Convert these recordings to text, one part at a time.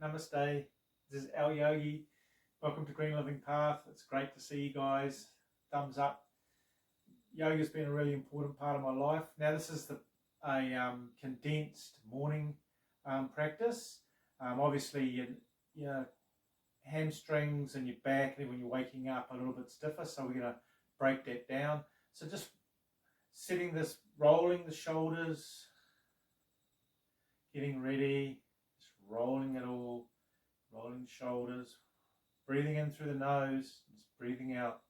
Namaste. This is Alyogi. Welcome to Green Living Path. It's great to see you guys. Thumbs up. Yoga's been a really important part of my life. Now this is a condensed morning practice. Obviously your hamstrings and your back and when you're waking up are a little bit stiffer, so we're going to break that down. So just setting this, rolling the shoulders, getting ready, just rolling it all, rolling the shoulders, breathing in through the nose, just breathing out,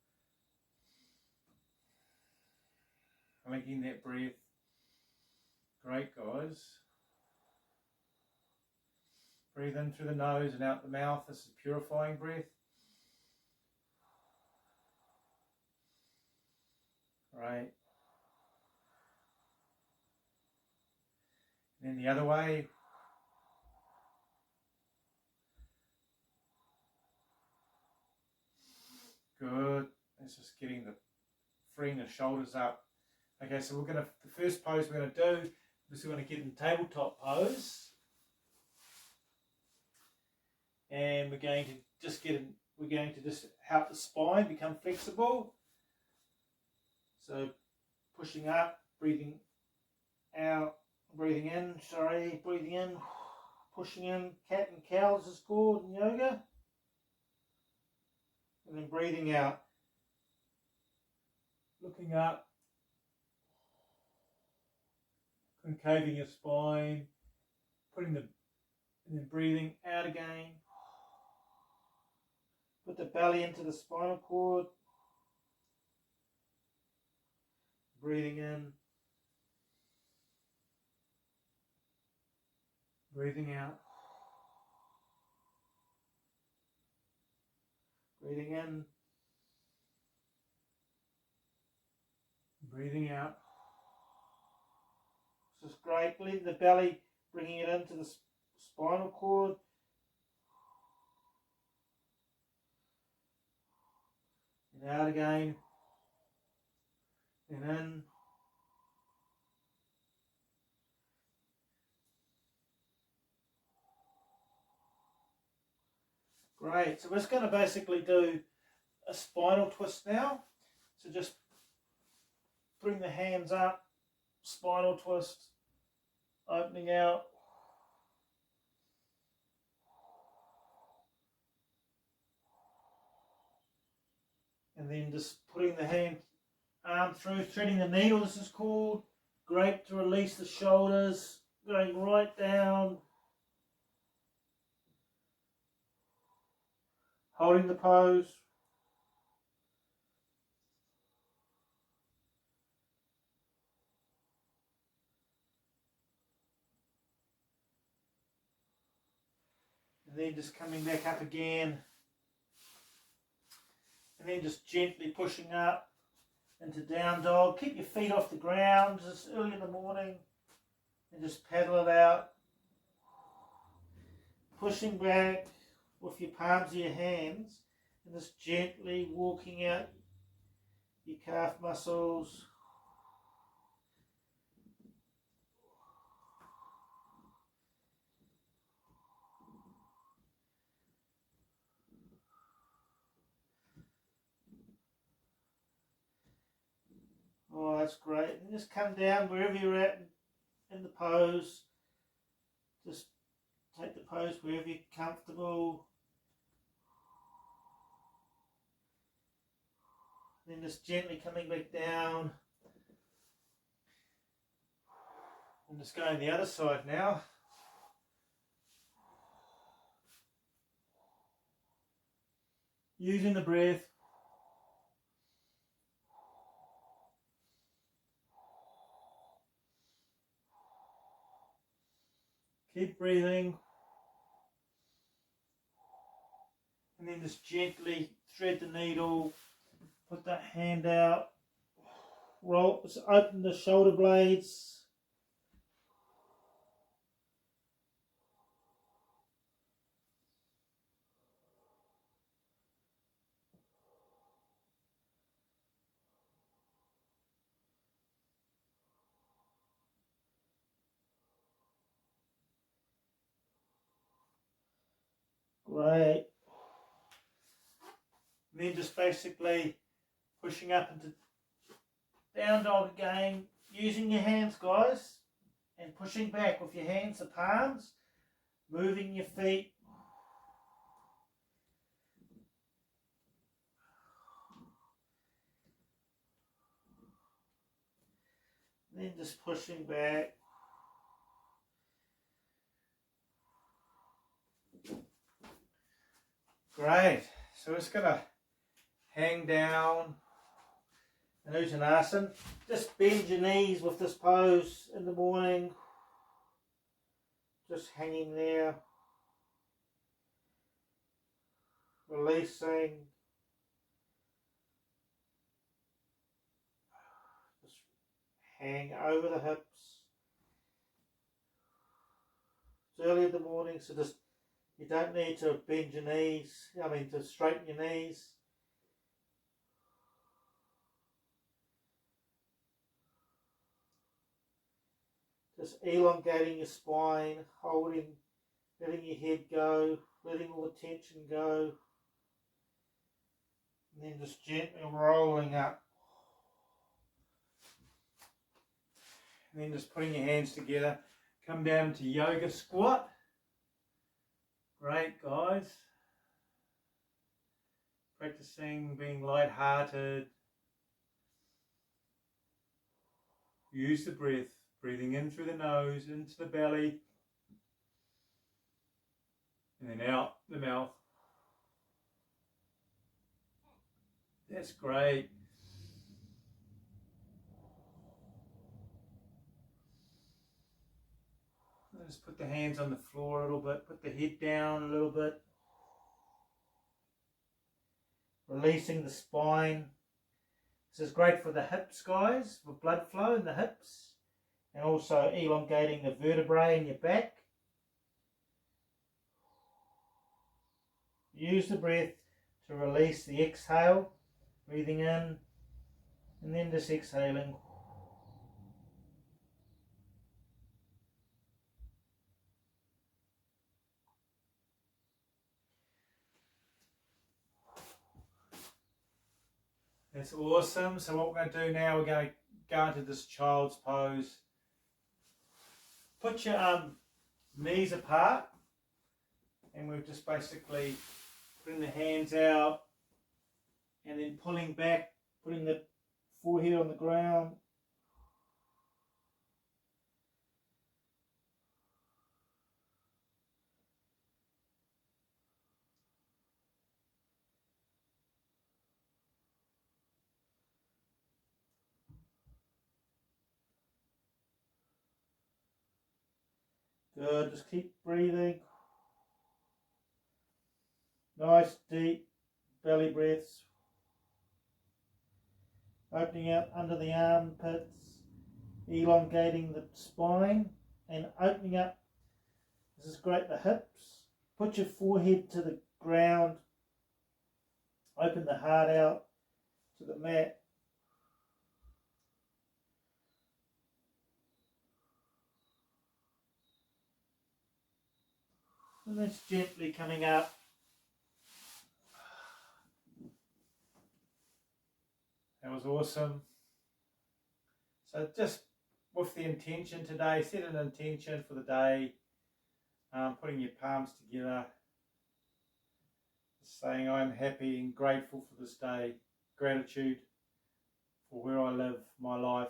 linking that breath. Great, guys. Breathe in through the nose and out the mouth. This is purifying breath. Right. And then the other way. Good. It's just freeing the shoulders up. Okay, so the first pose we're going to do is we're going to get in tabletop pose. And we're going to just help the spine become flexible. So pushing up, breathing out, breathing in, pushing in, cat and cows is called in yoga. And then breathing out, looking up, concaving your spine, and then breathing out again. Put the belly into the spinal cord. Breathing in. Breathing out. Breathing in. Breathing out. This is great. Leave the belly, bringing it into the spinal cord. And out again. And in. Great. So we're just going to basically do a spinal twist now. So just bring the hands up, spinal twist, opening out. And then just putting the arm through, threading the needle, this is called. Great to release the shoulders, going right down. Holding the pose. And then just coming back up again. And then just gently pushing up into down dog. Keep your feet off the ground just early in the morning. And just paddle it out. Pushing back with your palms of your hands. And just gently walking out your calf muscles. Oh, that's great. And just come down wherever you're at in the pose. Just take the pose wherever you're comfortable. Then just gently coming back down. And just going the other side now. Using the breath. Keep breathing. And then just gently thread the needle. Put that hand out. Roll, open the shoulder blades. Great. And then just basically pushing up into down dog again, using your hands, guys, and pushing back with your hands, the palms, moving your feet. And then just pushing back. Great. So we're just going to hang down in Uttanasana. Just bend your knees with this pose in the morning. Just hanging there. Releasing. Just hang over the hips. It's early in the morning, so just you don't need to bend your knees, to straighten your knees. Just elongating your spine, holding, letting your head go, letting all the tension go. And then just gently rolling up. And then just putting your hands together. Come down to yoga squat. Great, guys. Practicing being light-hearted. Use the breath. Breathing in through the nose, into the belly. And then out the mouth. That's great. Just put the hands on the floor a little bit. Put the head down a little bit. Releasing the spine. This is great for the hips, guys, for blood flow in the hips. And also elongating the vertebrae in your back. Use the breath to release the exhale. Breathing in and then just exhaling. That's awesome. So what we're going to do now, we're going to go into this child's pose. Put your knees apart, and we're just basically putting the hands out and then pulling back, putting the forehead on the ground. Good, just keep breathing. Nice deep belly breaths. Opening out under the armpits, elongating the spine and opening up. This is great, the hips. Put your forehead to the ground. Open the heart out to the mat. And that's gently coming up. That was awesome. So just with the intention today, set an intention for the day, putting your palms together, saying I'm happy and grateful for this day, gratitude for where I live, my life,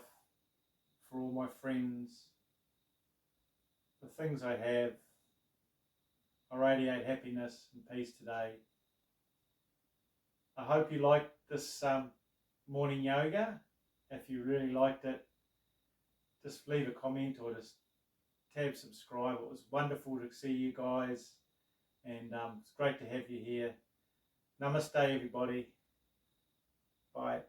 for all my friends, the things I have. I radiate happiness and peace today. I hope you liked this morning yoga. If you really liked it, just leave a comment or just tab subscribe. It was wonderful to see you guys, and it's great to have you here. Namaste, everybody. Bye.